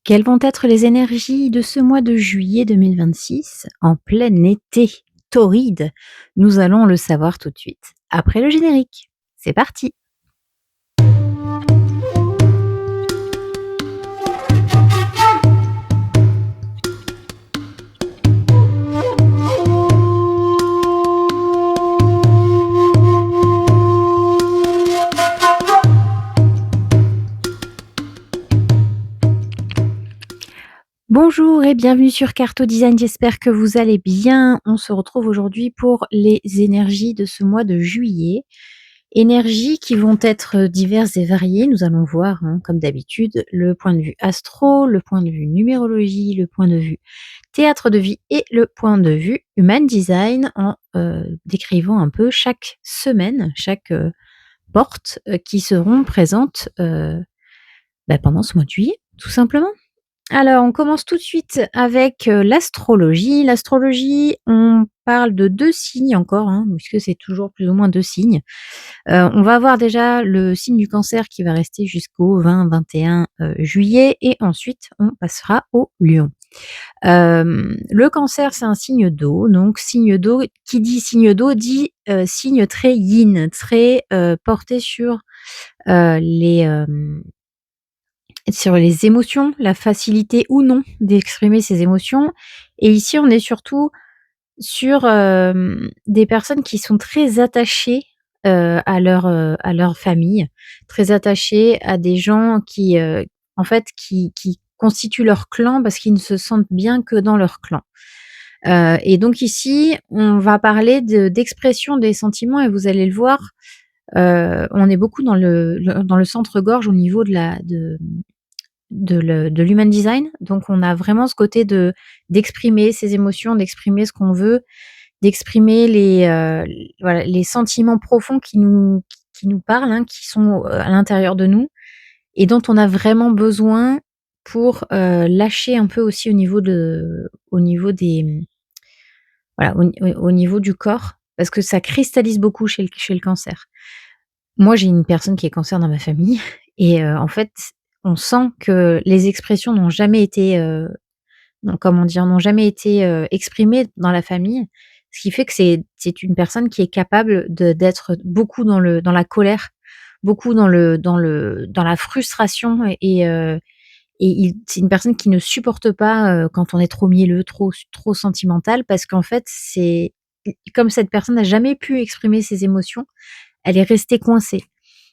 Quelles vont être les énergies de ce mois de juillet 2026 en plein été torride? Nous allons le savoir tout de suite, après le générique. C'est parti! Bonjour et bienvenue sur Carto Design, j'espère que vous allez bien. On se retrouve aujourd'hui pour les énergies de ce mois de juillet. Énergies qui vont être diverses et variées. Nous allons voir, comme d'habitude, le point de vue astro, le point de vue numérologie, le point de vue théâtre de vie et le point de vue human design en décrivant un peu chaque semaine, chaque porte qui seront présentes pendant ce mois de juillet, tout simplement. Alors, on commence tout de suite avec l'astrologie. L'astrologie, on parle de 2 signes encore, puisque c'est toujours plus ou moins 2 signes. On va avoir déjà le signe du Cancer qui va rester jusqu'au 20-21 juillet et ensuite on passera au Lion. Le Cancer, c'est un signe d'eau, donc signe d'eau, qui dit signe d'eau dit signe très yin, très porté sur les émotions, la facilité ou non d'exprimer ses émotions. Et ici, on est surtout sur des personnes qui sont très attachées à leur famille, très attachées à des gens qui, en fait, qui constituent leur clan parce qu'ils ne se sentent bien que dans leur clan. Et donc ici, on va parler d'expression des sentiments et vous allez le voir, on est beaucoup dans le centre-gorge au niveau de l'human design. Donc on a vraiment ce côté d'exprimer ses émotions, d'exprimer ce qu'on veut, d'exprimer voilà, les sentiments profonds qui nous parlent, qui sont à l'intérieur de nous et dont on a vraiment besoin pour lâcher un peu aussi au niveau des voilà, au niveau du corps, parce que ça cristallise beaucoup chez le Cancer. Moi, j'ai une personne qui est Cancer dans ma famille et en fait, on sent que les expressions n'ont jamais été, n'ont jamais été, exprimées dans la famille. Ce qui fait que c'est une personne qui est capable d'être beaucoup dans la colère, beaucoup dans la frustration c'est une personne qui ne supporte pas, quand on est trop mielleux, trop sentimental parce qu'en fait, c'est comme cette personne n'a jamais pu exprimer ses émotions, elle est restée coincée.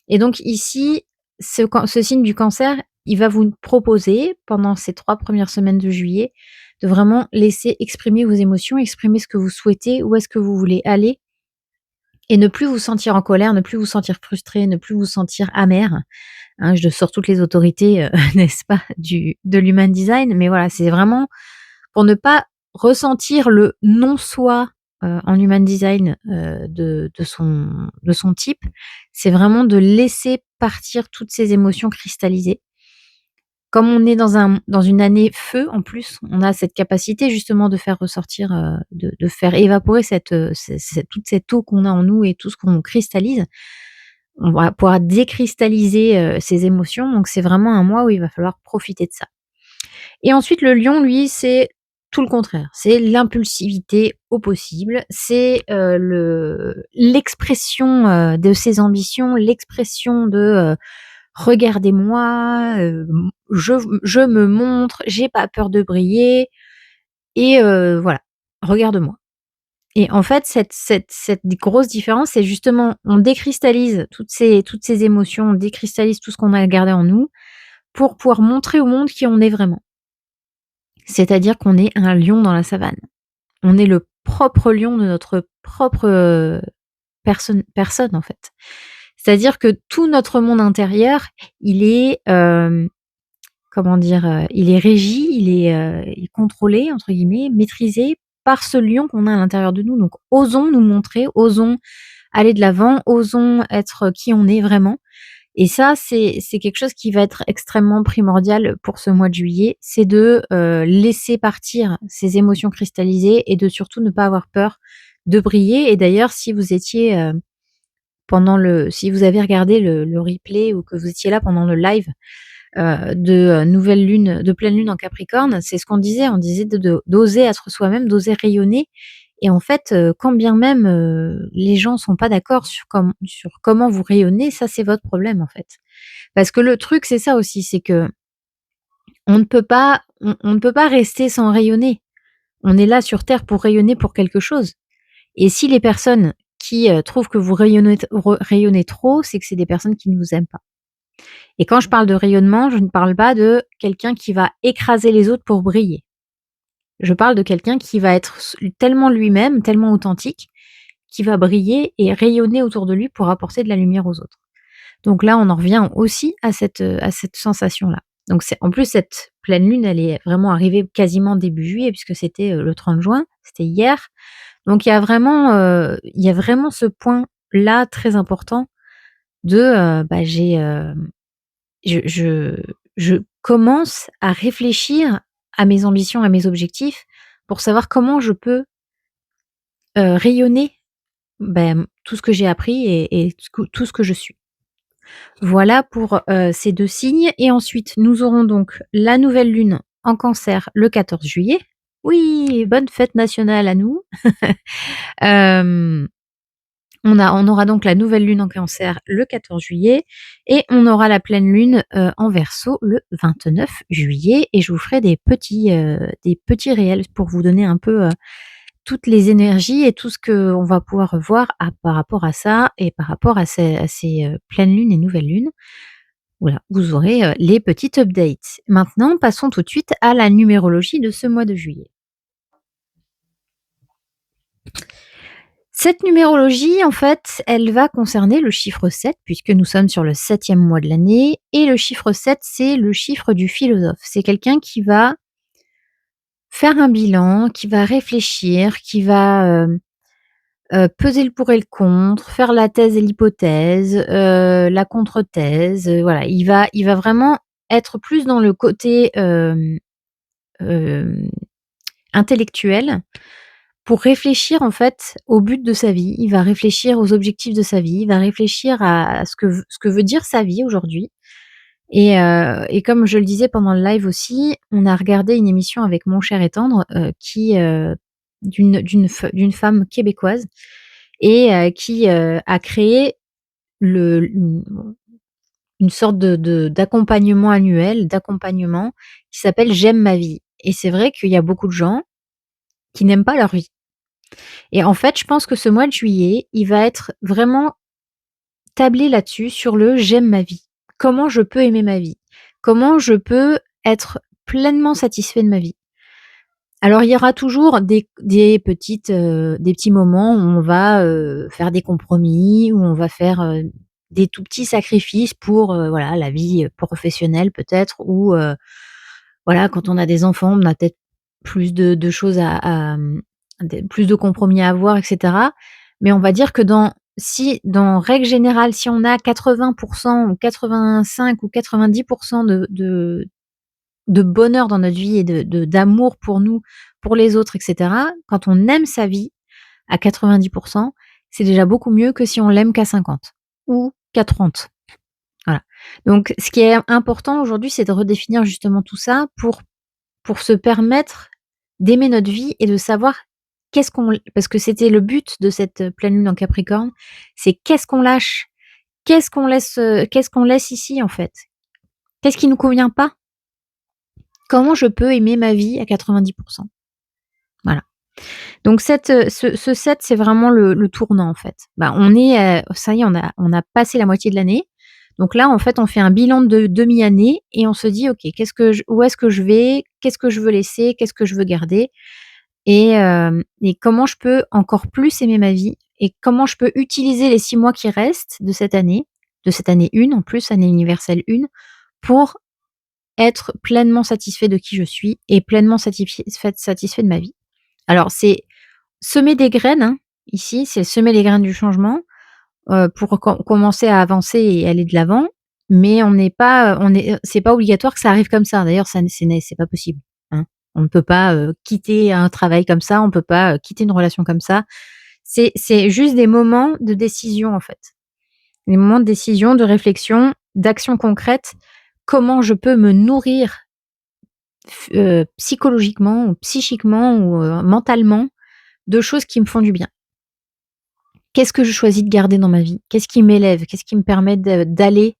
Et donc ici, ce signe du Cancer, il va vous proposer, pendant ces 3 premières semaines de juillet, de vraiment laisser exprimer vos émotions, exprimer ce que vous souhaitez, où est-ce que vous voulez aller et ne plus vous sentir en colère, ne plus vous sentir frustré, ne plus vous sentir amer. Je sors toutes les autorités, n'est-ce pas, de l'human design, mais voilà, c'est vraiment pour ne pas ressentir le non-soi, en human design, de son type. C'est vraiment de laisser partir toutes ces émotions cristallisées. Comme on est dans une année feu, en plus, on a cette capacité justement de faire ressortir, de faire évaporer toute cette eau qu'on a en nous et tout ce qu'on cristallise. On va pouvoir décristalliser, ces émotions, donc c'est vraiment un mois où il va falloir profiter de ça. Et ensuite le Lion, lui, c'est tout le contraire. C'est l'impulsivité au possible, c'est, l'expression, de ses ambitions, l'expression de, «Regardez-moi, je me montre, j'ai pas peur de briller et voilà, regarde-moi». Et en fait, cette grosse différence, c'est justement, on décristallise toutes ces émotions, on décristallise tout ce qu'on a gardé en nous pour pouvoir montrer au monde qui on est vraiment. C'est-à-dire qu'on est un lion dans la savane. On est le propre lion de notre propre, personne en fait. C'est-à-dire que tout notre monde intérieur, il est, comment dire? Il est régi, il est «contrôlé» entre guillemets, maîtrisé par ce lion qu'on a à l'intérieur de nous. Donc osons nous montrer, osons aller de l'avant, osons être qui on est vraiment. Et ça, c'est quelque chose qui va être extrêmement primordial pour ce mois de juillet, c'est de, laisser partir ces émotions cristallisées et de surtout ne pas avoir peur de briller. Et d'ailleurs, si vous étiez, si vous avez regardé le replay ou que vous étiez là pendant le live, nouvelle lune de pleine lune en Capricorne, c'est ce qu'on disait, on disait d'oser être soi-même, d'oser rayonner et en fait, quand bien même, les gens sont pas d'accord sur comment vous rayonnez, ça c'est votre problème, en fait. Parce que le truc, c'est ça aussi, c'est que on ne peut pas rester sans rayonner. On est là sur terre pour rayonner pour quelque chose et si les personnes qui, trouvent que vous rayonnez trop, c'est que c'est des personnes qui ne vous aiment pas et quand je parle de rayonnement, je ne parle pas de quelqu'un qui va écraser les autres pour briller. Je parle de quelqu'un qui va être tellement lui-même, tellement authentique, qui va briller et rayonner autour de lui pour apporter de la lumière aux autres. Donc là, on en revient aussi à cette sensation-là. Donc en plus, cette pleine lune, elle est vraiment arrivée quasiment début juillet puisque c'était, le 30 juin, c'était hier. Donc il y a vraiment ce point-là très important de, je je commence à réfléchir à mes ambitions, à mes objectifs pour savoir comment je peux, rayonner, tout ce que j'ai appris et tout ce que je suis. Voilà pour, ces 2 signes et ensuite nous aurons donc la nouvelle lune en Cancer le 14 juillet. Oui, bonne fête nationale à nous. Hem, on aura donc la nouvelle lune en Cancer le 14 juillet et on aura la pleine lune, en Verseau le 29 juillet et je vous ferai des petits réels pour vous donner un peu, toutes les énergies et tout ce qu'on va pouvoir revoir par rapport à ça et par rapport à ces pleines lunes et nouvelles lunes. Voilà, vous aurez, les petites updates. Maintenant, passons tout de suite à la numérologie de ce mois de juillet. Cette numérologie, en fait, elle va concerner le chiffre 7 puisque nous sommes sur le 7e mois de l'année et le chiffre 7, c'est le chiffre du philosophe. C'est quelqu'un qui va faire un bilan, qui va réfléchir, qui va, peser le pour et le contre, faire la thèse et l'hypothèse, la contre-thèse, voilà. Il va vraiment être plus dans le côté, hem, intellectuel pour réfléchir en fait au but de sa vie. Il va réfléchir aux objectifs de sa vie, il va réfléchir à ce que veut dire sa vie aujourd'hui et comme je le disais pendant le live aussi, on a regardé une émission avec Mon cher et tendre, d'une femme québécoise et qui, a créé le une sorte d'accompagnement annuel, d'accompagnement qui s'appelle «J'aime ma vie» et c'est vrai qu'il y a beaucoup de gens qui n'aiment pas leur vie et en fait, je pense que ce mois de juillet, il va être vraiment tablé là-dessus, sur le «J'aime ma vie». Comment je peux aimer ma vie? Comment je peux être pleinement satisfait de ma vie? Alors il y aura toujours des petits moments où on va, faire des compromis, où on va faire, des tout petits sacrifices pour, voilà, la vie, professionnelle peut-être ou, voilà, quand on a des enfants, on a peut-être plus de choses plus de compromis à avoir et cetera. Mais on va dire que dans règle générale, si on a 80 ou 85 ou 90 de bonheur dans notre vie et d'amour pour nous, pour les autres et cetera, quand on aime sa vie à 90 c'est déjà beaucoup mieux que si on l'aime qu'à 50 ou qu'à 30. Voilà. Donc ce qui est important aujourd'hui, c'est de redéfinir justement tout ça pour se permettre d'aimer notre vie et de savoir parce que c'était le but de cette, pleine lune en Capricorne, c'est qu'est-ce qu'on lâche? Qu'est-ce qu'on laisse ici en fait? Qu'est-ce qui nous convient pas? Comment je peux aimer ma vie à 90? Voilà. Donc ce 7, c'est vraiment le tournant, en fait. Bah, ça y est, on a passé la moitié de l'année. Donc là, en fait, on fait un bilan de demi-année et on se dit: «OK, où est-ce que je vais? Qu'est-ce que je veux laisser? Qu'est-ce que je veux garder? Et comment je peux encore plus aimer ma vie? Et comment je peux utiliser les 6 mois qui restent de cette année 1 en plus, année universelle 1, pour être pleinement satisfait de qui je suis et pleinement satisfait de ma vie?» Alors c'est semer des graines, hein, ici, c'est semer les graines du changement, pour commencer à avancer et aller de l'avant, mais c'est pas obligatoire que ça arrive comme ça. D'ailleurs, ça n'est c'est pas possible, hein. On ne peut pas, quitter un travail comme ça, on peut pas, quitter une relation comme ça. C'est juste des moments de décision, en fait. Des moments de décision, de réflexion, d'action concrète comment je peux me nourrir psychologiquement ou psychiquement ou, mentalement de choses qui me font du bien. Qu'est-ce que je choisis de garder dans ma vie? Qu'est-ce qui m'élève? Qu'est-ce qui me permet d'aller,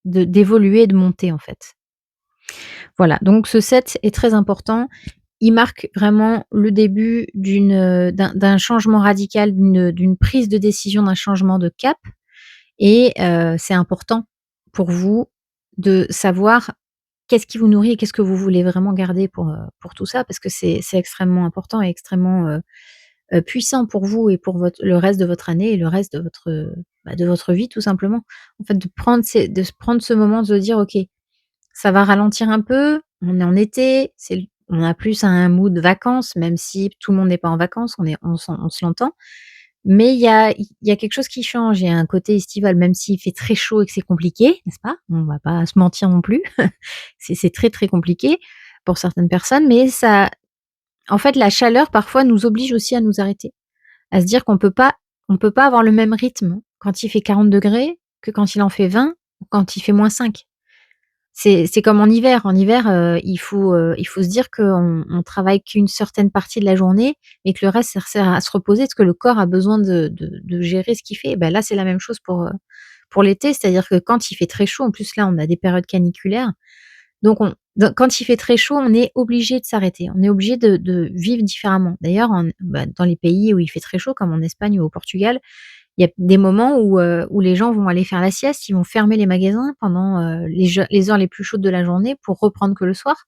d'évoluer, de monter, en fait? Voilà, donc ce set est très important. Il marque vraiment le début d'un changement radical, d'une prise de décision, d'un changement de cap et c'est important pour vous de savoir qu'est-ce qui vous nourrit et qu'est-ce que vous voulez vraiment garder pour tout ça? Parce que c'est extrêmement important et extrêmement, puissant pour vous et pour le reste de votre année et le reste de votre vie tout simplement. En fait, de se prendre ce moment de se dire: «OK, ça va ralentir un peu, on est en été, on a plus un mood vacances, même si tout le monde n'est pas en vacances, on se l'entend. Mais il y a quelque chose qui change, il y a un côté estival, même s'il fait très chaud et que c'est compliqué, n'est-ce pas? On va pas se mentir non plus. C'est très, très compliqué pour certaines personnes, mais ça en fait, la chaleur parfois nous oblige aussi à nous arrêter, à se dire qu'on peut pas avoir le même rythme quand il fait 40 degrés que quand il en fait 20 ou quand il fait -5. C'est comme en hiver. En hiver, il faut se dire qu'on travaille qu'une certaine partie de la journée et que le reste, ça sert à se reposer parce que le corps a besoin de gérer ce qu'il fait. Bah, là, c'est la même chose pour l'été. C'est-à-dire que quand il fait très chaud, en plus, là, on a des périodes caniculaires, donc quand il fait très chaud, on est obligé de s'arrêter. On est obligé de vivre différemment. D'ailleurs, dans les pays où il fait très chaud, comme en Espagne ou au Portugal, il y a des moments où les gens vont aller faire la sieste, ils vont fermer les magasins pendant, les heures les plus chaudes de la journée pour reprendre que le soir.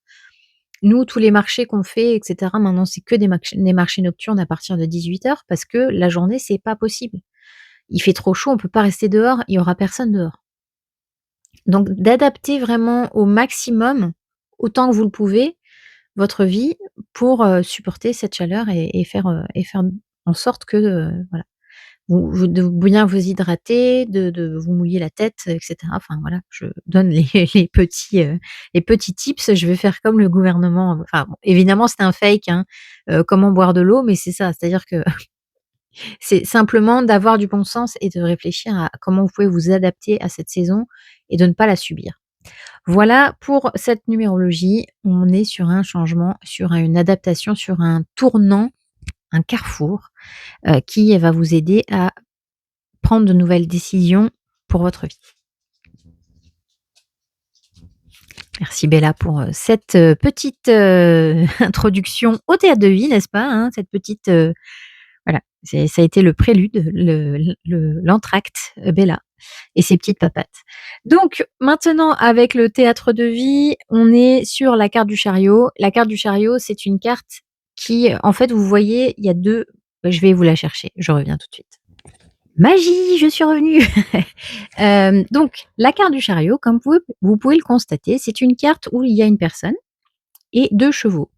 Nous, tous les marchés qu'on fait et cetera, maintenant, c'est que des marchés nocturnes à partir de 18 heures parce que la journée, c'est pas possible. Il fait trop chaud, on peut pas rester dehors, il y aura personne dehors. Donc d'adapter vraiment au maximum, autant que vous le pouvez, votre vie pour, supporter cette chaleur et faire en sorte que, voilà, de bien vous hydrater, de vous mouiller la tête, et cetera. Enfin voilà, je donne les les petits tips. Je vais faire comme le gouvernement, enfin bon, évidemment c'est un fake, hein, comment boire de l'eau, mais c'est ça, c'est-à-dire que c'est simplement d'avoir du bon sens et de réfléchir à comment vous pouvez vous adapter à cette saison et de ne pas la subir. Voilà pour cette numérologie, on est sur un changement, sur une adaptation, sur un tournant, un carrefour, qui va vous aider à prendre de nouvelles décisions pour votre vie. Merci Bella pour, cette, petite, introduction au théâtre de vie, n'est-ce pas, hein? Cette petite, voilà, ça a été le prélude, l'entracte, Bella et ses petites papates. Donc maintenant avec le théâtre de vie, on est sur la carte du chariot. La carte du chariot, c'est une carte qui, en fait, vous voyez, il y a 2. Je vais vous la chercher, je reviens tout de suite. Magie, je suis revenue. Donc la carte du chariot, comme vous pouvez le constater, c'est une carte où il y a une personne et 2 chevaux,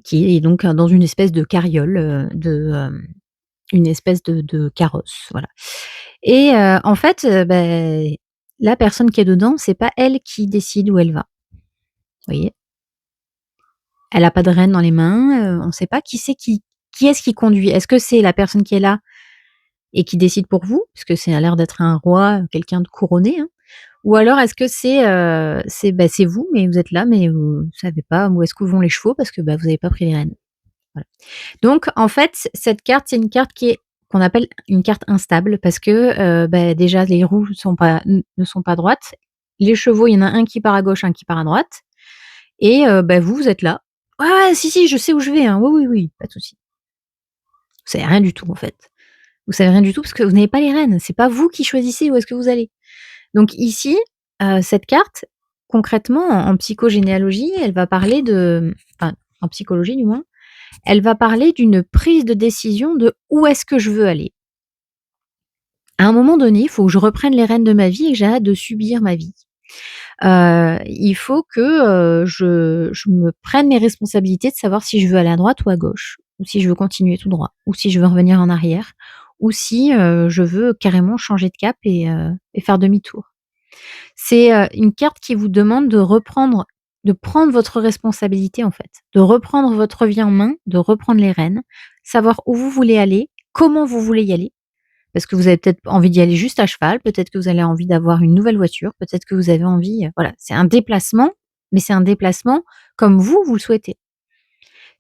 qui est donc dans une espèce de carriole, une espèce de carrosse, voilà. Et en fait, la personne qui est dedans, c'est pas elle qui décide où elle va, vous voyez? Elle a pas de rênes dans les mains, on sait pas qui est-ce qui conduit. Est-ce que c'est la personne qui est là et qui décide pour vous? Parce que c'est a l'air d'être un roi, quelqu'un de couronné, hein. Ou alors est-ce que c'est vous, mais vous êtes là, mais vous savez pas où est-ce que vont les chevaux parce que, vous avez pas pris les rênes. Voilà. Donc en fait, cette carte, c'est une carte qu'on appelle une carte instable parce que, déjà les roues ne sont pas droites. Les chevaux, il y en a un qui part à gauche, un qui part à droite et vous êtes là: «Ouais, ouais, si, si, je sais où je vais, hein. Oui, oui, oui, pas de souci». Vous savez rien du tout en fait. Vous savez rien du tout parce que vous n'avez pas les rênes. C'est pas vous qui choisissez où est-ce que vous allez. Donc ici, cette carte, concrètement en psychogénéalogie, elle va parler enfin en psychologie du moins, elle va parler d'une prise de décision de où est-ce que je veux aller. À un moment donné, il faut que je reprenne les rênes de ma vie et que j'arrête de subir ma vie. Il faut que, je me prenne mes responsabilités de savoir si je veux aller à droite ou à gauche, ou si je veux continuer tout droit, ou si je veux revenir en arrière, ou si, je veux carrément changer de cap et faire demi-tour. C'est, une carte qui vous demande de prendre votre responsabilité, en fait, de reprendre votre vie en main, de reprendre les rênes, savoir où vous voulez aller, comment vous voulez y aller, parce que vous avez peut-être envie d'y aller juste à cheval, peut-être que vous avez envie d'avoir une nouvelle voiture, peut-être que vous avez envie, voilà, c'est un déplacement, mais c'est un déplacement comme vous le souhaitez.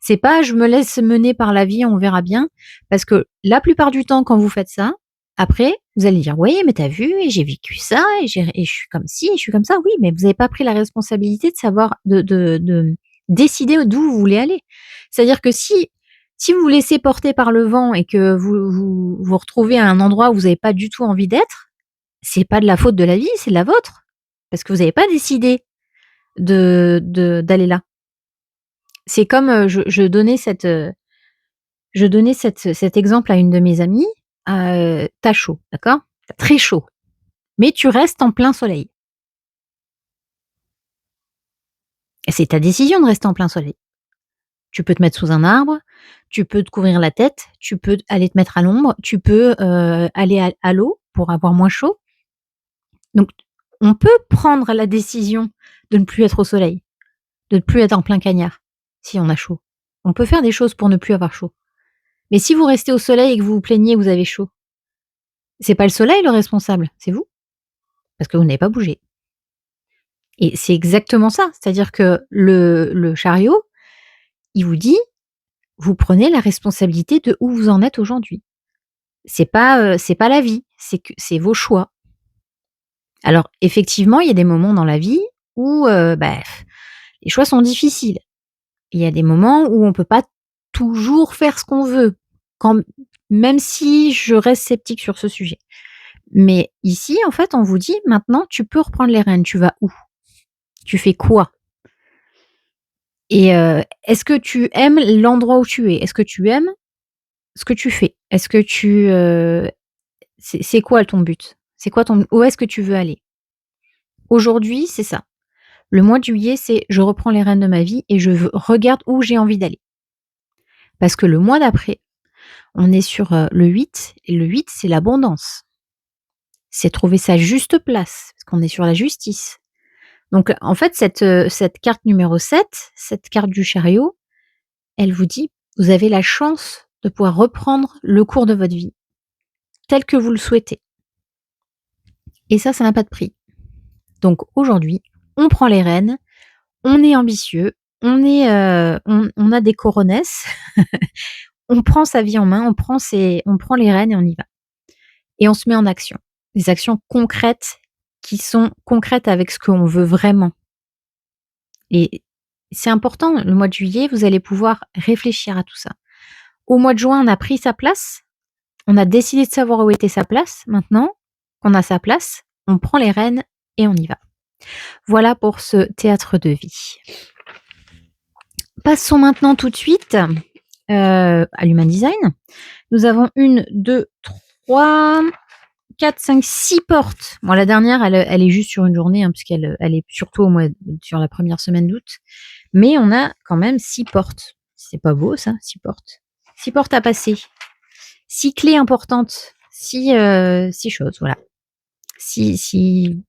C'est pas: «Je me laisse mener par la vie, on verra bien», parce que la plupart du temps quand vous faites ça, après vous allez dire: «Oui, mais tu as vu et j'ai vécu ça et je suis comme ci et je suis comme ça». Oui, mais vous avez pas pris la responsabilité de savoir de décider d'où vous voulez aller. C'est-à-dire que si vous vous laissez porter par le vent et que vous retrouvez à un endroit où vous avez pas du tout envie d'être, c'est pas de la faute de la vie, c'est de la vôtre. Parce que vous avez pas décidé d'aller là. C'est comme, je donnais cet exemple à une de mes amies, tu chaud, d'accord? Tu très chaud, mais tu restes en plein soleil. Et c'est ta décision de rester en plein soleil. Tu peux te mettre sous un arbre, tu peux te couvrir la tête, tu peux aller te mettre à l'ombre, tu peux, aller à l'eau pour avoir moins chaud. Donc on peut prendre la décision de ne plus être au soleil, de ne plus être en plein cagnard, si on a chaud. On peut faire des choses pour ne plus avoir chaud. Mais si vous restez au soleil et que vous vous plaignez, vous avez chaud, c'est pas le soleil le responsable, c'est vous, parce que vous n'avez pas bougé. Et c'est exactement ça, c'est-à-dire que le chariot, il vous dit: «Vous prenez la responsabilité de où vous en êtes aujourd'hui». C'est pas la vie, c'est vos choix. Alors effectivement, il y a des moments dans la vie où, les choix sont difficiles. Il y a des moments où on peut pas toujours faire ce qu'on veut, quand même si je reste sceptique sur ce sujet. Mais ici, en fait, on vous dit: «Maintenant, tu peux reprendre les rênes, tu vas où? Tu fais quoi?» Et est-ce que tu aimes l'endroit où tu es? Est-ce que tu aimes ce que tu fais? Est-ce que c'est quoi ton but? C'est quoi ton où est-ce que tu veux aller? Aujourd'hui, c'est ça. Le mois de juillet, c'est je reprends les rênes de ma vie et regarde où j'ai envie d'aller. Parce que le mois d'après, on est sur, le 8 et le 8, c'est l'abondance. C'est trouver sa juste place, parce qu'on est sur la justice. Donc en fait, cette carte numéro 7, cette carte du chariot, elle vous dit: «Vous avez la chance de pouvoir reprendre le cours de votre vie, tel que vous le souhaitez» et ça n'a pas de prix. Donc aujourd'hui, on prend les rênes, on est ambitieux, on a des coronesses, on prend sa vie en main, on prend les rênes et on y va et on se met en action. Des actions concrètes qui sont concrètes avec ce qu'on veut vraiment et c'est important, le mois de juillet, vous allez pouvoir réfléchir à tout ça. Au mois de juin, on a pris sa place, on a décidé de savoir où était sa place. Maintenant qu'on a sa place, on prend les rênes et on y va. Voilà pour ce théâtre de vie. Passons maintenant tout de suite, à l'human design. Nous avons 1, 2, 3, 4, 5, 6 portes. Bon, la dernière, elle est juste sur une journée, hein, puisqu'elle elle est surtout sur la première semaine d'août. Mais on a quand même 6 portes. C'est pas beau ça, 6 portes? 6 portes à passer. 6 clés importantes, 6 choses, voilà. 6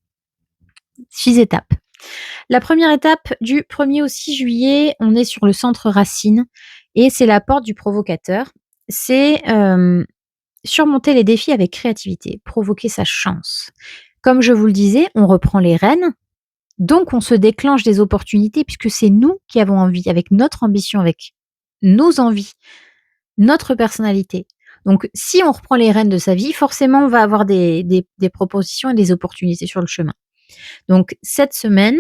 étapes. La première étape du 1er au 6 juillet, on est sur le centre racine et c'est la porte du provocateur. C'est, surmonter les défis avec créativité, provoquer sa chance. Comme je vous le disais, on reprend les rênes, donc on se déclenche des opportunités puisque c'est nous qui avons envie, avec notre ambition, avec nos envies, notre personnalité. Donc si on reprend les rênes de sa vie, forcément on va avoir des propositions et des opportunités sur le chemin. Donc cette semaine,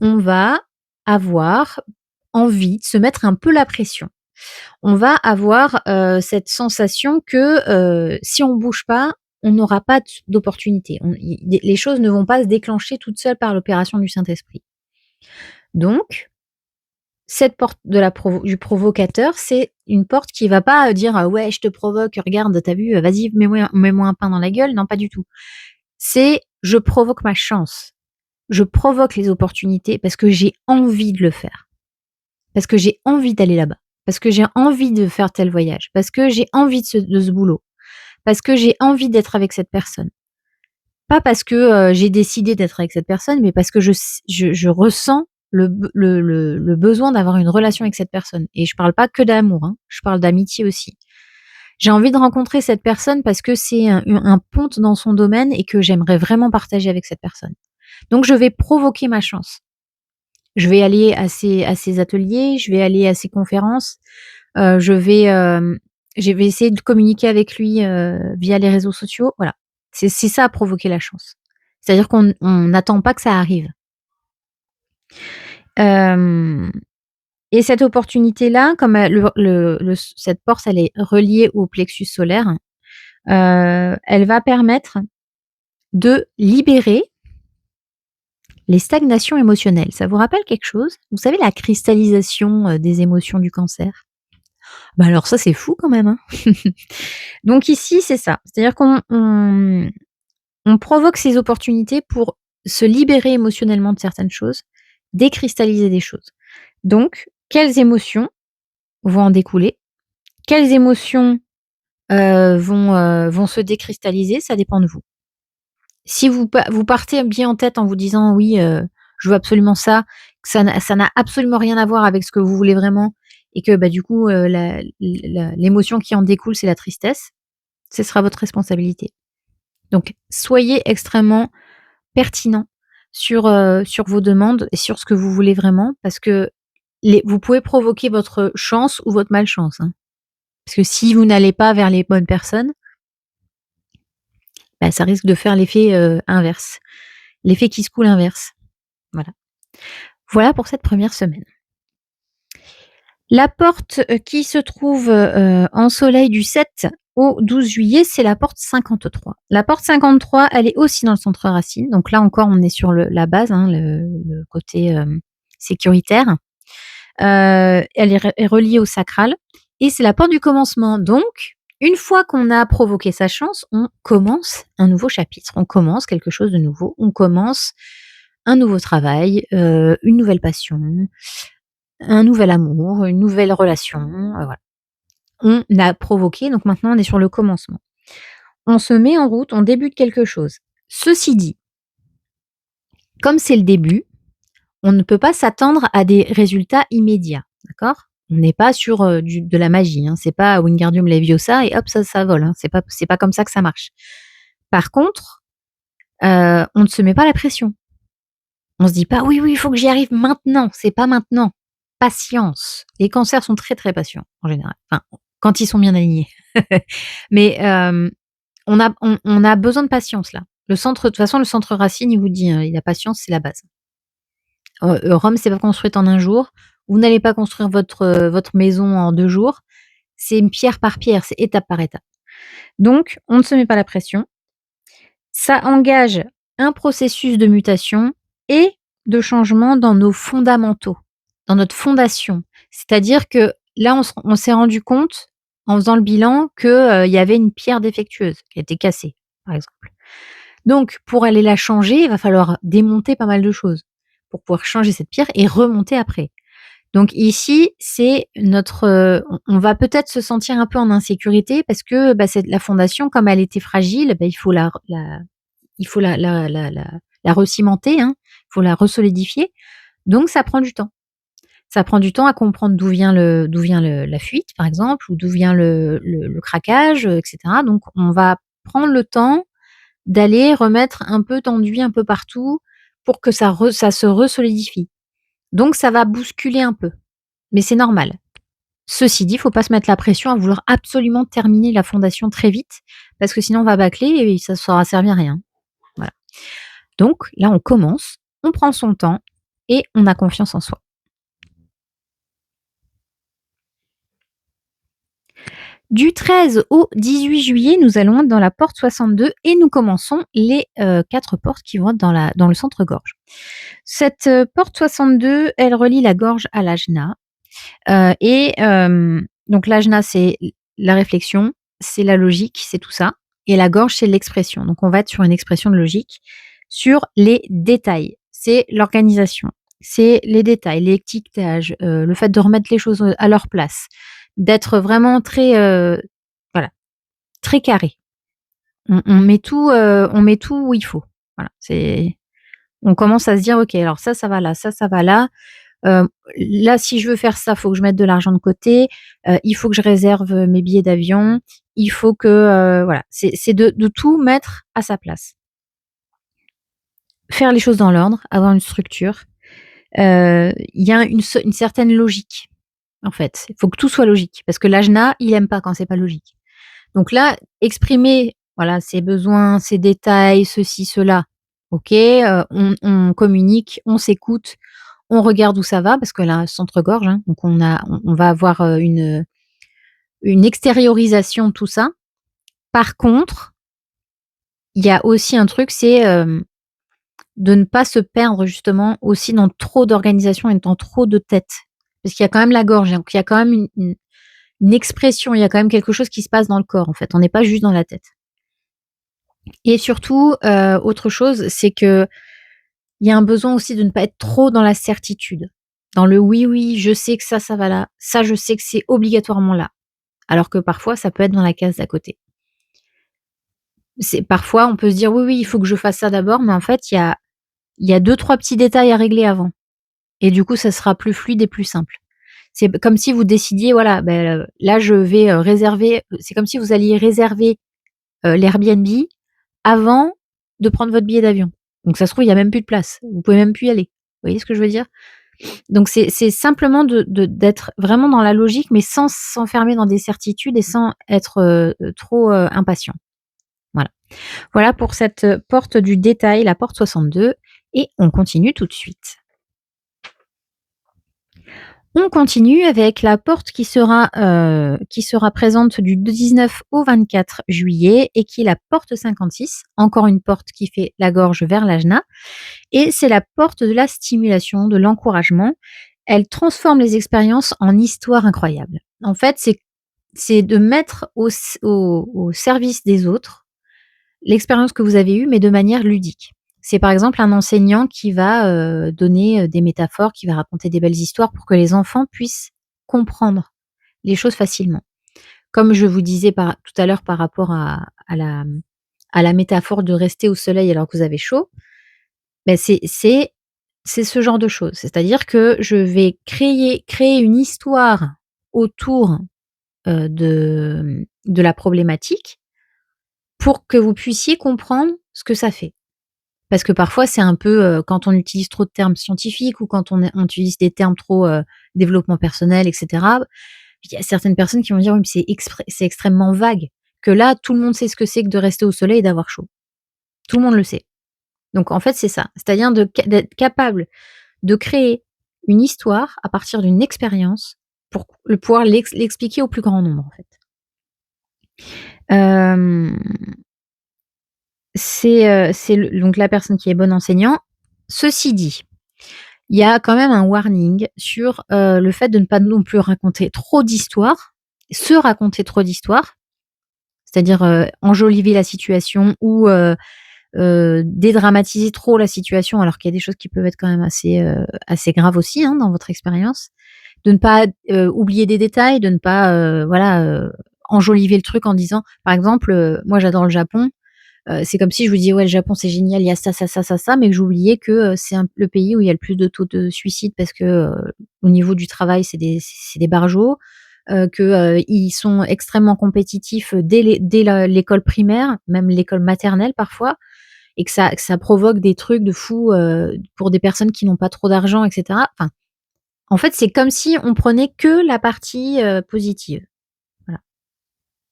on va avoir envie de se mettre un peu la pression. On va avoir, cette sensation que, si on bouge pas, on n'aura pas d'opportunité. Les choses ne vont pas se déclencher toutes seules par l'opération du Saint-Esprit. Donc, cette porte de du provocateur, c'est une porte qui va pas, dire: «Ouais, je te provoque, regarde, tu as vu, vas-y, mets-moi un pain dans la gueule». Non, pas du tout. C'est: je provoque ma chance. Je provoque les opportunités parce que j'ai envie de le faire. Parce que j'ai envie d'aller là-bas. Parce que j'ai envie de faire tel voyage. Parce que j'ai envie de ce boulot. Parce que j'ai envie d'être avec cette personne. Pas parce que, j'ai décidé d'être avec cette personne, mais parce que je ressens le besoin d'avoir une relation avec cette personne et je parle pas que d'amour, hein, je parle d'amitié aussi J'ai envie de rencontrer cette personne parce que c'est un ponte dans son domaine et que j'aimerais vraiment partager avec cette personne. Donc je vais provoquer ma chance. Je vais aller à ses ateliers, je vais aller à ses conférences, je vais essayer de communiquer avec lui, via les réseaux sociaux, voilà. C'est ça provoquer la chance. C'est-à-dire qu'on n'attend pas que ça arrive. Hem Et cette opportunité-là, comme, cette porte, elle est reliée au plexus solaire, elle va permettre de libérer les stagnations émotionnelles. Ça vous rappelle quelque chose? Vous savez la cristallisation, des émotions du cancer? Bah, alors ça, c'est fou quand même, hein. Donc ici, c'est ça. C'est-à-dire qu'on provoque ces opportunités pour se libérer émotionnellement de certaines choses, décristalliser des choses. Donc, quelles émotions vont en découler? Quelles émotions vont se décristalliser, ça dépend de vous. Si vous partez bien en tête en vous disant: «Oui, je veux absolument ça», que ça n'a absolument rien à voir avec ce que vous voulez vraiment et que, bah, du coup, l'émotion qui en découle, c'est la tristesse, ce sera votre responsabilité. Donc soyez extrêmement pertinent sur vos demandes et sur ce que vous voulez vraiment parce que vous pouvez provoquer votre chance ou votre malchance, hein. Parce que si vous n'allez pas vers les bonnes personnes, bah, ça risque de faire l'effet, inverse. L'effet qui se coule inverse. Voilà. Voilà pour cette première semaine. La porte, qui se trouve, en soleil du 7 au 12 juillet, c'est la porte 53. La porte 53, elle est aussi dans le centre racine, donc là encore on est sur la base, hein, le côté, sécuritaire. Elle est reliée au sacral et c'est la porte du commencement. Donc, une fois qu'on a provoqué sa chance, on commence un nouveau chapitre. On commence quelque chose de nouveau. On commence un nouveau travail, une nouvelle passion, un nouvel amour, une nouvelle relation, voilà. On a provoqué, donc maintenant on est sur le commencement. On se met en route, on débute quelque chose. Ceci dit, comme c'est le début, on ne peut pas s'attendre à des résultats immédiats, d'accord? On n'est pas sur, de la magie, hein. C'est pas Wingardium Leviosa et hop, ça vole, hein. C'est pas comme ça que ça marche. Par contre, on ne se met pas la pression. On se dit pas: «Oui, oui, il faut que j'y arrive maintenant». C'est pas maintenant. Patience. Les cancers sont très, très patients en général. Enfin, quand ils sont bien alignés. Mais, on a besoin de patience là. De toute façon, le centre racine, il vous dit, hein, la patience, c'est la base. Rome s'est pas construite en un jour. Vous n'allez pas construire votre maison en 2 jours. C'est une pierre par pierre, c'est étape par étape. Donc on ne se met pas la pression. Ça engage un processus de mutation et de changement dans nos fondamentaux, dans notre fondation. C'est-à-dire que là, on s'est rendu compte, en faisant le bilan, que, il y avait une pierre défectueuse qui était cassée, par exemple. Donc pour aller la changer, il va falloir démonter pas mal de choses pour pouvoir changer cette pierre et remonter après. Donc ici, c'est notre, on va peut-être se sentir un peu en insécurité parce que, bah, c'est la fondation comme elle était fragile, bah, il faut la recimenter, hein, il faut la resolidifier. Donc ça prend du temps. Ça prend du temps à comprendre d'où vient la fuite, par exemple, ou d'où vient le craquage, et cetera. Donc on va prendre le temps d'aller remettre un peu d'enduit un peu partout pour que ça se resolidifie. Donc ça va bousculer un peu, mais c'est normal. Ceci dit, il faut pas se mettre la pression à vouloir absolument terminer la fondation très vite parce que sinon on va bâcler et ça saura servir à rien. Voilà. Donc là, on commence, on prend son temps et on a confiance en soi. Du 13 au 18 juillet, nous allons être dans la porte 62 et nous commençons les 4 portes qui vont être dans le centre-gorge. Cette, porte 62, elle relie la gorge à l'ajna, donc l'ajna, c'est la réflexion, c'est la logique, c'est tout ça et la gorge, c'est l'expression. Donc on va être sur une expression de logique, sur les détails. C'est l'organisation, c'est les détails, l'étiquetage, le fait de remettre les choses, à leur place, d'être vraiment très, voilà, très carré. On met tout où il faut. Voilà, on commence à se dire: «OK, alors ça va là, ça va là». Heu, là, si je veux faire ça, faut que je mette de l'argent de côté, il faut que je réserve, mes billets d'avion, il faut que, voilà, c'est de tout mettre à sa place. Faire les choses dans l'ordre, avoir une structure, il y a une certaine logique, en fait. Il faut que tout soit logique parce que l'ajna, il aime pas quand c'est pas logique. Donc là, exprimer, voilà, ses besoins, ses détails, ceci, cela, OK, on communique, on s'écoute, on regarde où ça va parce que là, centre-gorge, hein, donc on va avoir, une extériorisation de tout ça. Par contre, il y a aussi un truc, c'est, de ne pas se perdre justement aussi dans trop d'organisation et dans trop de tête. Parce qu'il y a quand même la gorge, donc il y a quand même une expression, il y a quand même quelque chose qui se passe dans le corps, en fait. On n'est pas juste dans la tête. Et surtout, autre chose, c'est qu'il y a un besoin aussi de ne pas être trop dans la certitude. Dans le: «Oui, oui, je sais que ça va là. Ça, je sais que c'est obligatoirement là». Alors que parfois, ça peut être dans la case d'à côté. C'est parfois, on peut se dire: «Oui, oui, il faut que je fasse ça d'abord», mais en fait, il y a 2-3 petits détails à régler avant et du coup, ça sera plus fluide et plus simple. C'est comme si vous décidiez, voilà, là, je vais, réserver c'est comme si vous alliez réserver, l'Airbnb avant de prendre votre billet d'avion. Donc ça se trouve, il y a même plus de place. Vous pouvez même plus y aller. Vous voyez ce que je veux dire? Donc c'est simplement d'être vraiment dans la logique, mais sans s'enfermer dans des certitudes et sans être, trop, impatient. Voilà. Voilà pour cette, porte du détail, la porte 62 et on continue tout de suite. On continue avec la porte qui sera présente du 19 au 24 juillet et qui est la porte 56. Encore une porte qui fait la gorge vers l'ajna et c'est la porte de la stimulation, de l'encouragement. Elle transforme les expériences en histoires incroyables. En fait, c'est de mettre au service des autres l'expérience que vous avez eue, mais de manière ludique. C'est par exemple un enseignant qui va, donner, des métaphores, qui va raconter des belles histoires pour que les enfants puissent comprendre les choses facilement. Comme je vous disais tout à l'heure par rapport à la métaphore de rester au soleil alors que vous avez chaud, beh, c'est ce genre de choses. C'est-à-dire que je vais créer une histoire autour, de la problématique pour que vous puissiez comprendre ce que ça fait. Parce que parfois, c'est un peu, quand on utilise trop de termes scientifiques ou quand on utilise des termes trop, développement personnel et cetera, il y a certaines personnes qui vont dire: «Oui, mais c'est extrêmement vague», que là, tout le monde sait ce que c'est que de rester au soleil et d'avoir chaud. Tout le monde le sait. Donc en fait, c'est ça, c'est-à-dire d'être capable de créer une histoire à partir d'une expérience pour le pouvoir l'expliquer au plus grand nombre, en fait. Hem, c'est le donc la personne qui est bon enseignant. Ceci dit, il y a quand même un warning sur, le fait de ne pas non plus raconter trop d'histoires, se raconter trop d'histoires, c'est-à-dire, enjoliver la situation ou, dédramatiser trop la situation alors qu'il y a des choses qui peuvent être quand même assez graves aussi, hein, dans votre expérience. De ne pas, oublier des détails, de ne pas, voilà, enjoliver le truc en disant par exemple, moi j'adore le Japon, c'est comme si je vous disais: «Ouais, le Japon c'est génial, il y a ça, ça, ça, ça, ça», mais que j'oubliais que, c'est le pays où il y a le plus de taux de suicide parce que, au niveau du travail, c'est des barjots, que, ils sont extrêmement compétitifs, dès l'école primaire, même l'école maternelle parfois et que ça provoque des trucs de fou, pour des personnes qui n'ont pas trop d'argent et cetera. Enfin, en fait, c'est comme si on prenait que la partie, positive, voilà,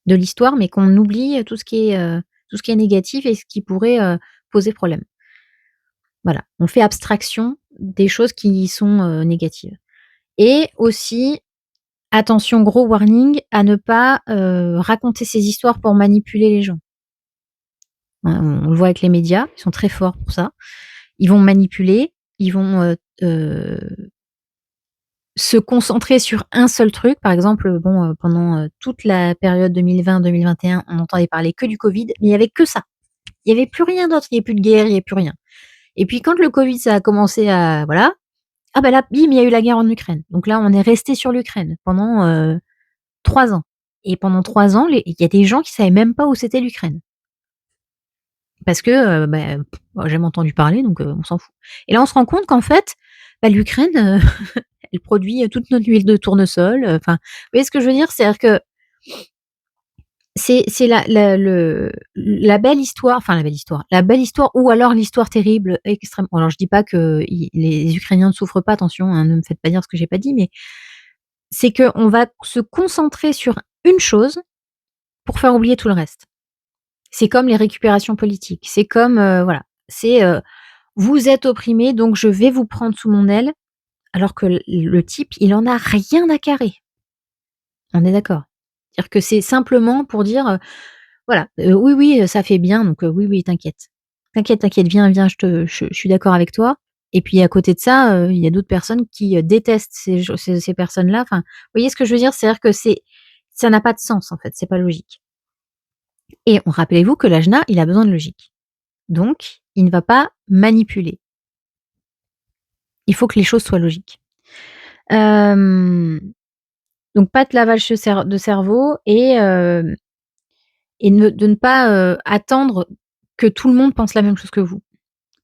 de l'histoire, mais qu'on oublie, tout ce qui est négatif et ce qui pourrait, poser problème. Voilà, on fait abstraction des choses qui sont, négatives et aussi, attention, gros warning, à ne pas, raconter ces histoires pour manipuler les gens. On le voit avec les médias, ils sont très forts pour ça. Ils vont manipuler, ils vont, se concentrer sur un seul truc. Par exemple, bon, pendant, toute la période 2020-2021, on entendait parler que du covid, mais il y avait que ça. Il y avait plus rien d'autre, il y avait plus de guerre, il y avait plus rien. Et puis quand le covid, ça a commencé à voilà, ah bah là, bim, il y a eu la guerre en Ukraine. Donc là, on est resté sur l'Ukraine pendant, 3 ans. Et pendant 3 ans, il y a des gens qui savaient même pas où c'était l'Ukraine. Parce que, bah, j'ai jamais entendu parler donc on s'en fout. Et là, on se rend compte qu'en fait, bah, l'Ukraine, elle produit, toute notre huile de tournesol, enfin, vous voyez ce que je veux dire? C'est-à-dire que c'est la belle histoire, enfin la belle histoire ou alors l'histoire terrible extrême. Alors je dis pas que les Ukrainiens ne souffrent pas, attention, hein, ne me faites pas dire ce que j'ai pas dit, mais c'est qu'on va se concentrer sur une chose pour faire oublier tout le reste. C'est comme les récupérations politiques, c'est comme, voilà, c'est, vous êtes opprimés donc je vais vous prendre sous mon aile, alors que le type, il en a rien à carrer. On est d'accord? C'est-à-dire que c'est simplement pour dire, voilà, oui, oui, ça fait bien donc oui, oui, t'inquiète. T'inquiète, t'inquiète, viens, viens, je suis d'accord avec toi et puis à côté de ça, il y a d'autres personnes qui, détestent ces personnes-là. Enfin, vous voyez ce que je veux dire? C'est-à-dire que ça n'a pas de sens en fait, c'est pas logique et rappelez-vous que l'ajna, il a besoin de logique. Donc il ne va pas manipuler. Il faut que les choses soient logiques. Hem, donc pas de lavage de cerveau et de ne pas, attendre que tout le monde pense la même chose que vous.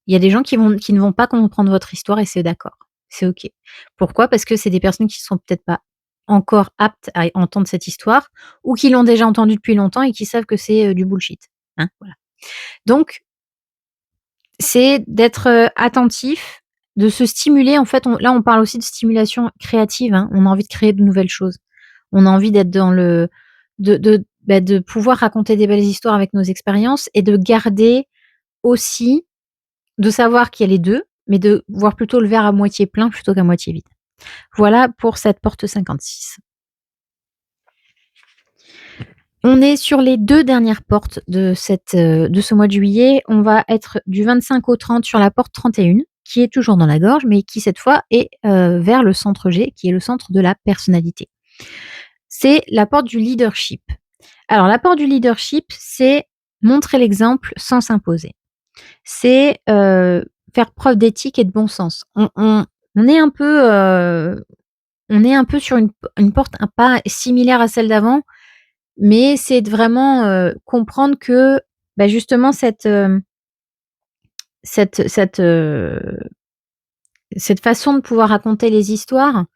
Il y a des gens qui ne vont pas comprendre votre histoire et c'est d'accord, c'est OK. Pourquoi? Parce que c'est des personnes qui sont peut-être pas encore aptes à entendre cette histoire ou qui l'ont déjà entendue depuis longtemps et qui savent que c'est, du bullshit, hein, voilà. Donc c'est d'être, attentif, de se stimuler en fait, on parle aussi de stimulation créative, hein, on a envie de créer de nouvelles choses. On a envie d'être dans le de pouvoir raconter des belles histoires avec nos expériences et de garder aussi de savoir qu'il y a les 2, mais de voir plutôt le verre à moitié plein plutôt qu'à moitié vide. Voilà pour cette porte 56. On est sur les 2 dernières portes de ce mois de juillet. On va être du 25 au 30 sur la porte 31, qui est toujours dans la gorge, mais qui cette fois est, vers le centre G, qui est le centre de la personnalité. C'est la porte du leadership. Alors la porte du leadership, c'est montrer l'exemple sans s'imposer. C'est, faire preuve d'éthique et de bon sens. On est un peu, on est un peu sur une porte un pas similaire à celle d'avant, mais c'est de vraiment, comprendre que, bah, justement cette cette, cette façon de pouvoir raconter les histoires,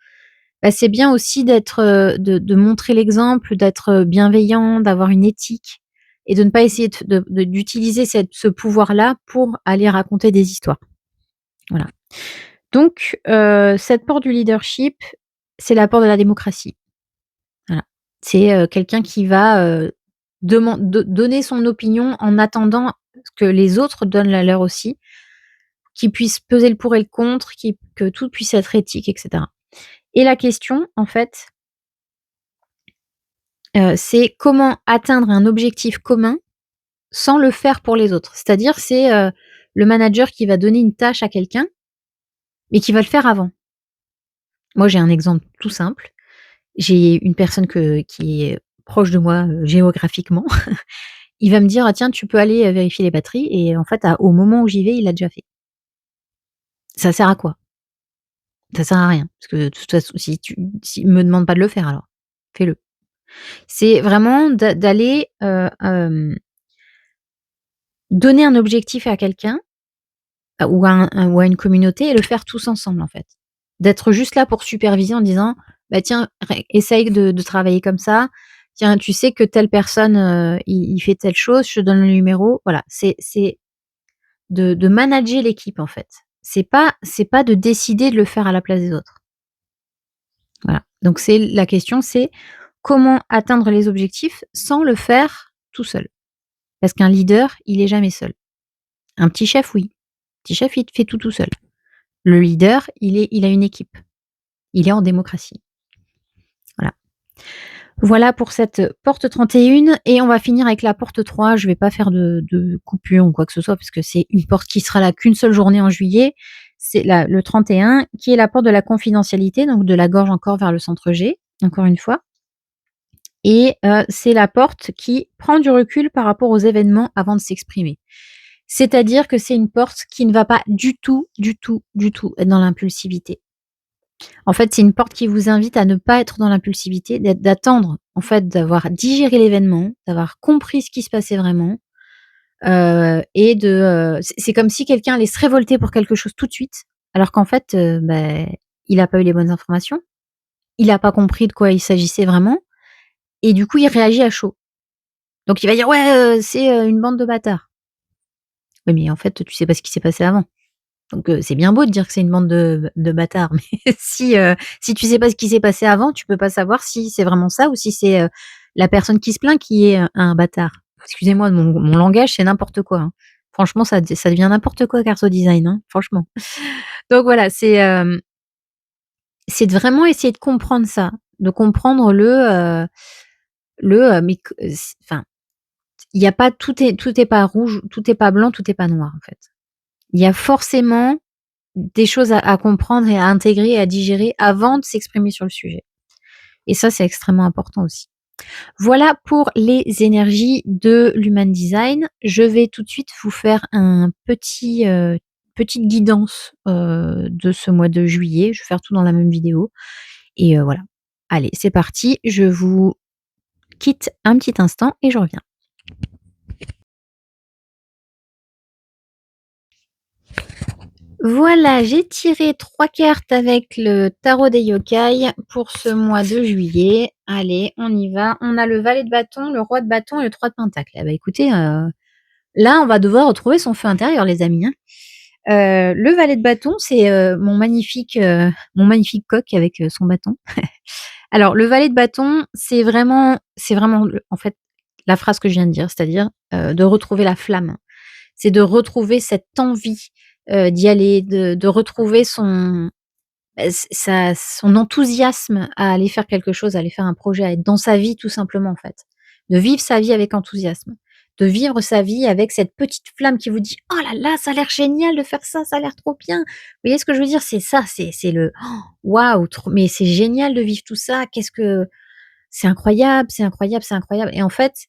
bah, c'est bien aussi d'être, de montrer l'exemple, d'être, bienveillant, d'avoir une éthique et de ne pas essayer d'utiliser ce pouvoir-là pour aller raconter des histoires. Voilà. Donc, cette porte du leadership, c'est la porte de la démocratie. Voilà. C'est, quelqu'un qui va, donner son opinion en attendant que les autres donnent la leur aussi, qu'ils puissent peser le pour et le contre, que tout puisse être éthique et cetera. Et la question, en fait, c'est comment atteindre un objectif commun sans le faire pour les autres. C'est-à-dire, c'est, le manager qui va donner une tâche à quelqu'un, mais qui va le faire avant. Moi, j'ai un exemple tout simple. J'ai une personne qui est proche de moi, géographiquement. Il va me dire: «Ah tiens, tu peux aller, vérifier les batteries» et en fait, au moment où j'y vais, il l'a déjà fait. Ça sert à quoi? Ça sert à rien, parce que de toute façon, si me demande pas de le faire alors, fais-le. C'est vraiment d'aller, donner un objectif à quelqu'un, ou à une communauté et le faire tous ensemble, en fait. D'être juste là pour superviser en disant: «Bah tiens, essaye de travailler comme ça. Tiens, tu sais que telle personne, il fait telle chose, je te donne le numéro». Voilà, c'est de manager l'équipe, en fait. C'est pas de décider de le faire à la place des autres. Voilà. Donc la question, c'est comment atteindre les objectifs sans le faire tout seul? Parce qu'un leader, il est jamais seul. Un petit chef, oui. Petit chef, il fait tout seul. Le leader, il a une équipe. Il est en démocratie. Voilà. Voilà pour cette porte 31 et on va finir avec la porte 3. Je vais pas faire de coupure ou quoi que ce soit parce que c'est une porte qui sera là qu'une seule journée en juillet. C'est le 31 qui est la porte de la confidentialité, donc de la gorge encore vers le centre G, encore une fois et c'est la porte qui prend du recul par rapport aux événements avant de s'exprimer. C'est-à-dire que c'est une porte qui ne va pas du tout, du tout, du tout être dans l'impulsivité. En fait, c'est une porte qui vous invite à ne pas être dans l'impulsivité, d'attendre, en fait, d'avoir digéré l'événement, d'avoir compris ce qui se passait vraiment, et c'est comme si quelqu'un allait se révolter pour quelque chose tout de suite alors qu'en fait, il a pas eu les bonnes informations, il a pas compris de quoi il s'agissait vraiment et du coup, il réagit à chaud. Donc il va dire: «Ouais, c'est, une bande de bâtards». Oui, mais en fait, tu sais pas ce qui s'est passé avant. Donc c'est bien beau de dire que c'est une bande de bâtards, mais si tu sais pas ce qui s'est passé avant, tu peux pas savoir si c'est vraiment ça ou si c'est, la personne qui se plaint qui est, un bâtard. Excusez-moi de mon langage, c'est n'importe quoi, hein. Franchement, ça devient n'importe quoi Carso Design, hein, franchement. Donc voilà, c'est de vraiment essayer de comprendre ça, de comprendre mais que enfin, il y a pas tout est pas rouge, tout est pas blanc, tout est pas noir, en fait. Il y a forcément des choses à comprendre et à intégrer et à digérer avant de s'exprimer sur le sujet et ça, c'est extrêmement important aussi. Voilà pour les énergies de l'human design. Je vais tout de suite vous faire petite guidance, de ce mois de juillet. Je vais faire tout dans la même vidéo et voilà. Allez, c'est parti, je vous quitte un petit instant et je reviens. Voilà, j'ai tiré 3 cartes avec le tarot des yokai pour ce mois de juillet. Allez, on y va. On a le valet de bâton, le roi de bâton et le 3 de pentacle. Ah bah, écoutez, là, on va devoir retrouver son feu intérieur, les amis, hein. Le valet de bâton, c'est, mon magnifique coq avec, son bâton. Alors le valet de bâton, c'est vraiment le en fait, la phrase que je viens de dire, c'est-à-dire, de retrouver la flamme. C'est de retrouver cette envie, d'y aller, de retrouver son enthousiasme à aller faire quelque chose, à aller faire un projet, à être dans sa vie tout simplement, en fait. De vivre sa vie avec enthousiasme. De vivre sa vie avec cette petite flamme qui vous dit: «Oh là là, ça a l'air génial de faire ça, ça a l'air trop bien». Vous voyez ce que je veux dire? C'est ça, c'est le: «Oh, waouh, trop mais c'est génial de vivre tout ça, qu'est-ce que c'est incroyable, c'est incroyable, c'est incroyable» et en fait,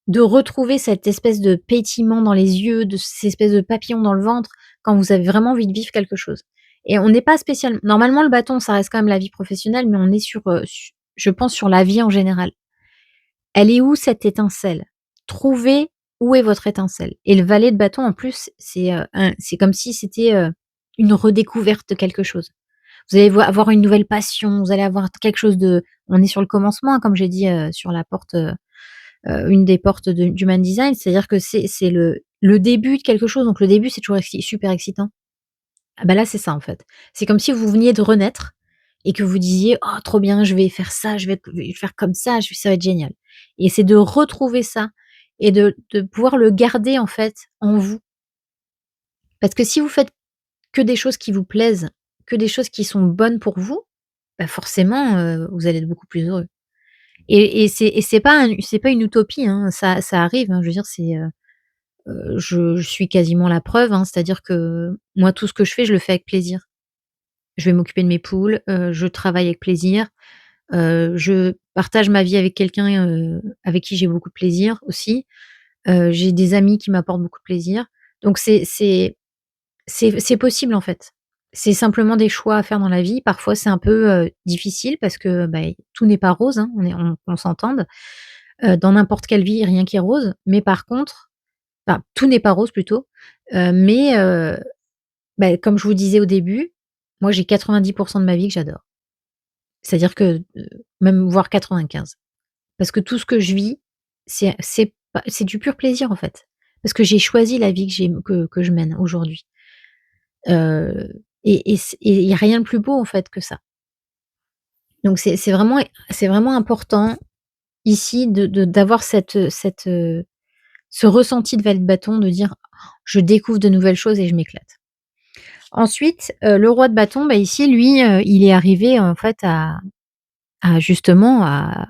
de retrouver cette espèce de pétillement dans les yeux, de cette espèce de papillon dans le ventre, quand vous avez vraiment envie de vivre quelque chose. Et on n'est pas spécialement normalement le bâton, ça reste quand même la vie professionnelle, mais on est je pense sur la vie en général. Elle est où cette étincelle? Trouvez où est votre étincelle et le valet de bâton en plus, c'est comme si c'était, une redécouverte de quelque chose. Vous allez avoir une nouvelle passion, vous allez avoir quelque chose de on est sur le commencement, hein, comme j'ai dit, sur la porte, une des portes d'Human Design, c'est-à-dire que c'est le début de quelque chose, donc le début, c'est toujours super excitant. Ah bah, là, c'est ça, en fait. C'est comme si vous veniez de renaître et que vous disiez: «Oh trop bien, je vais faire ça, je vais faire comme ça va être génial» et c'est de retrouver ça et de pouvoir le garder, en fait, en vous. Parce que si vous faites que des choses qui vous plaisent, que des choses qui sont bonnes pour vous, bah, forcément, vous allez être beaucoup plus heureux et c'est pas une utopie, hein, ça arrive, hein, je veux dire, je suis quasiment la preuve, hein, c'est-à-dire que moi, tout ce que je fais, je le fais avec plaisir. Je vais m'occuper de mes poules, je travaille avec plaisir, je partage ma vie avec quelqu'un, avec qui j'ai beaucoup de plaisir aussi. J'ai des amis qui m'apportent beaucoup de plaisir. Donc c'est possible, en fait. C'est simplement des choix à faire dans la vie. Parfois, c'est un peu, difficile parce que, bah, tout n'est pas rose, hein, qu'on s'entende. Dans n'importe quelle vie, rien qui est rose. Mais par contre enfin, tout n'est pas rose plutôt, mais bah, comme je vous disais au début, moi j'ai 90 de ma vie que j'adore. C'est-à-dire que, même voire 95. Parce que tout ce que je vis, c'est du pur plaisir, en fait. Parce que j'ai choisi la vie que je mène aujourd'hui. Et il y a rien de plus beau, en fait, que ça. Donc c'est vraiment important ici d'avoir ce ressenti de valet de bâton, de dire: «Je découvre de nouvelles choses et je m'éclate». Ensuite, le roi de bâton, bah, ici, lui, il est arrivé, en fait, à justement à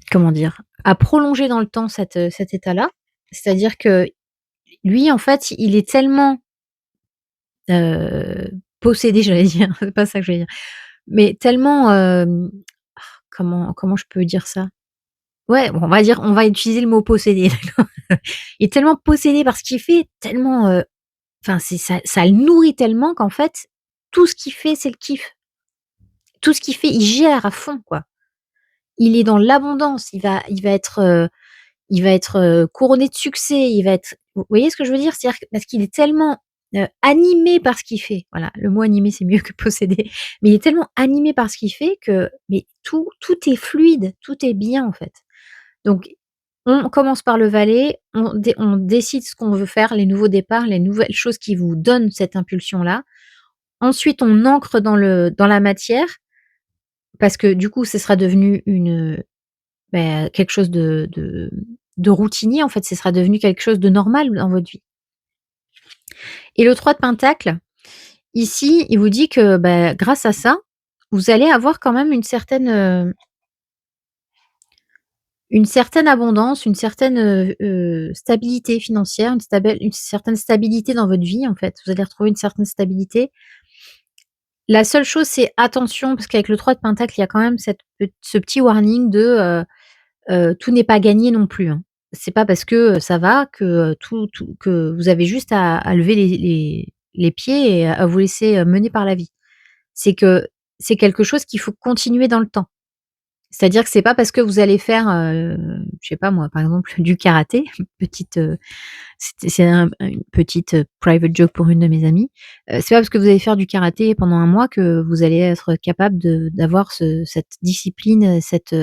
comment dire? À prolonger dans le temps cet état-là. C'est-à-dire que lui, en fait, il est tellement, possédé, j'allais dire, c'est pas ça que je veux dire, mais tellement, comment je peux dire ça? Ouais, bon, on va utiliser le mot possédé, d'accord? Il est tellement possédé par ce qu'il fait, tellement, enfin, c'est ça le nourrit tellement qu'en fait, tout ce qu'il fait, c'est le kiff. Tout ce qu'il fait, il gère à fond, quoi. Il est dans l'abondance, il va être, couronné de succès, il va être vous voyez ce que je veux dire? C'est-à-dire que parce qu'il est tellement animé par ce qu'il fait. Voilà, le mot animé, c'est mieux que possédé, mais il est tellement animé par ce qu'il fait que mais tout est fluide, tout est bien, en fait. Donc on commence par le valet, on décide ce qu'on veut faire, les nouveaux départs, les nouvelles choses qui vous donnent cette impulsion-là. Ensuite, on ancre dans la matière parce que du coup, ce sera devenu quelque chose de routinier, en fait, ce sera devenu quelque chose de normal dans votre vie. Et le 3 de pentacle, ici, il vous dit que, grâce à ça, vous allez avoir quand même une certaine abondance, une certaine, stabilité financière, une certaine stabilité dans votre vie, en fait. Vous allez retrouver une certaine stabilité. La seule chose, c'est attention, parce qu'avec le 3 de pentacle, il y a quand même ce petit warning tout n'est pas gagné non plus, hein. C'est pas parce que, ça va que, tout que vous avez juste à lever les pieds et à vous laisser, mener par la vie. C'est que c'est quelque chose qu'il faut continuer dans le temps. C'est-à-dire que c'est pas parce que vous allez faire, je sais pas moi, par exemple du karaté, petite, c'est une petite, private joke pour une de mes amies. C'est pas parce que vous allez faire du karaté pendant un mois que vous allez être capable d'avoir cette discipline, cette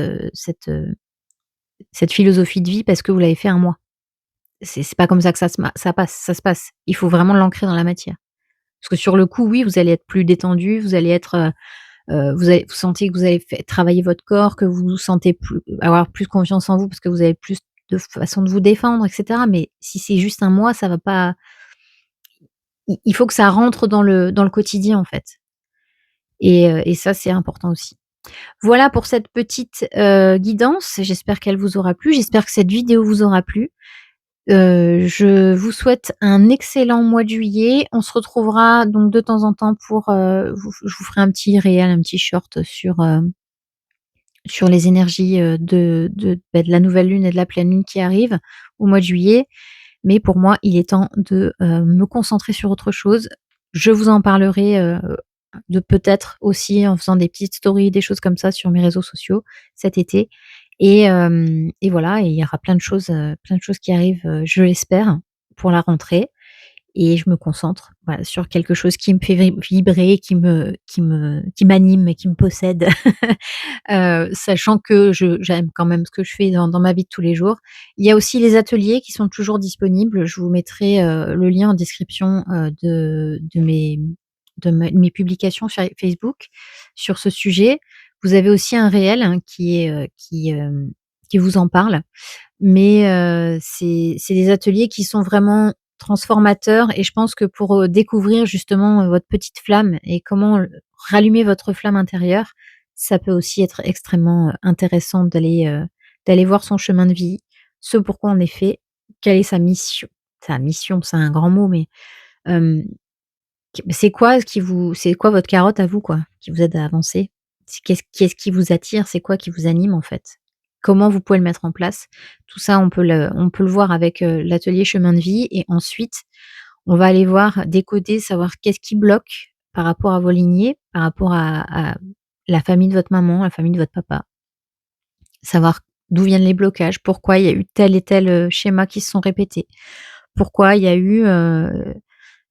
philosophie de vie parce que vous l'avez fait un mois. C'est pas comme ça que ça se passe. Il faut vraiment l'ancrer dans la matière. Parce que sur le coup, oui, vous allez être plus détendu, vous allez être, vous sentez que vous allez travailler votre corps, que vous vous sentez avoir plus confiance en vous parce que vous avez plus de façon de vous défendre et cetera. Mais si c'est juste un mois, ça va pas il faut que ça rentre dans le quotidien, en fait, et ça, c'est important aussi. Voilà pour cette petite, guidance. J'espère qu'elle vous aura plu. J'espère que cette vidéo vous aura plu. Je vous souhaite un excellent mois de juillet. On se retrouvera donc de temps en temps pour, je vous ferai un petit réel, un petit short sur les énergies, de la nouvelle lune et de la pleine lune qui arrivent au mois de juillet. Mais pour moi, il est temps de, me concentrer sur autre chose. Je vous en parlerai, de peut-être aussi en faisant des petites stories, des choses comme ça sur mes réseaux sociaux cet été et voilà, et il y aura plein de choses qui arrivent, je l'espère, pour la rentrée. Et je me concentre, voilà, sur quelque chose qui me fait vibrer, qui m'anime et qui me possède, sachant que j'aime quand même ce que je fais dans ma vie de tous les jours. Il y a aussi les ateliers qui sont toujours disponibles. Je vous mettrai, le lien en description, de mes publications sur Facebook sur ce sujet. Vous avez aussi un réel, hein, qui vous en parle. Mais c'est des ateliers qui sont vraiment transformateurs et je pense que pour, découvrir justement, votre petite flamme et comment rallumer votre flamme intérieure, ça peut aussi être extrêmement, intéressant d'aller voir son chemin de vie, ce pourquoi on est fait, quelle est sa mission. Sa mission, c'est un grand mot, mais hem, c'est quoi votre carotte à vous, quoi, qui vous aide à avancer? Qu'est-ce qui vous attire? C'est quoi qui vous anime, en fait? Comment vous pouvez le mettre en place? Tout ça, on peut le voir avec, l'atelier chemin de vie et ensuite, on va aller voir, décoder, savoir qu'est-ce qui bloque par rapport à vos lignées, par rapport à la famille de votre maman, la famille de votre papa. Savoir d'où viennent les blocages, pourquoi il y a eu tel et tel, schéma qui se sont répétés. Pourquoi il y a eu,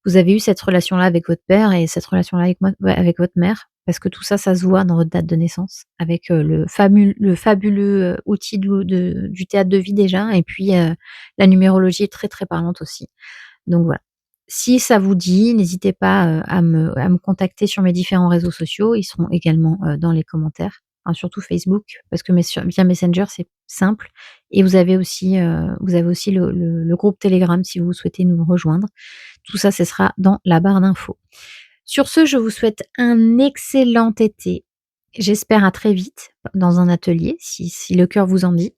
vous avez eu cette relation-là avec votre père et cette relation-là avec votre mère, parce que tout ça, ça se voit dans votre date de naissance avec, le fabuleux, outil du théâtre de vie déjà et puis, la numérologie est très, très parlante aussi. Donc voilà. Si ça vous dit, n'hésitez pas, à me contacter sur mes différents réseaux sociaux. Ils seront également, dans les commentaires, enfin surtout Facebook parce que via Messenger, c'est simple et vous avez aussi le groupe Telegram si vous souhaitez nous rejoindre. Tout ça, ce sera dans la barre d'infos. Sur ce, je vous souhaite un excellent été. J'espère à très vite dans un atelier si le cœur vous en dit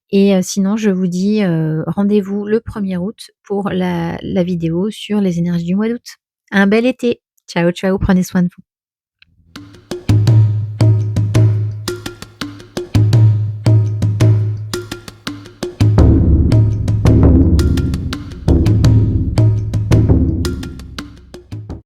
et sinon je vous dis, rendez-vous le 1er août pour la vidéo sur les énergies du mois d'août. Un bel été. Ciao, ciao, prenez soin de vous.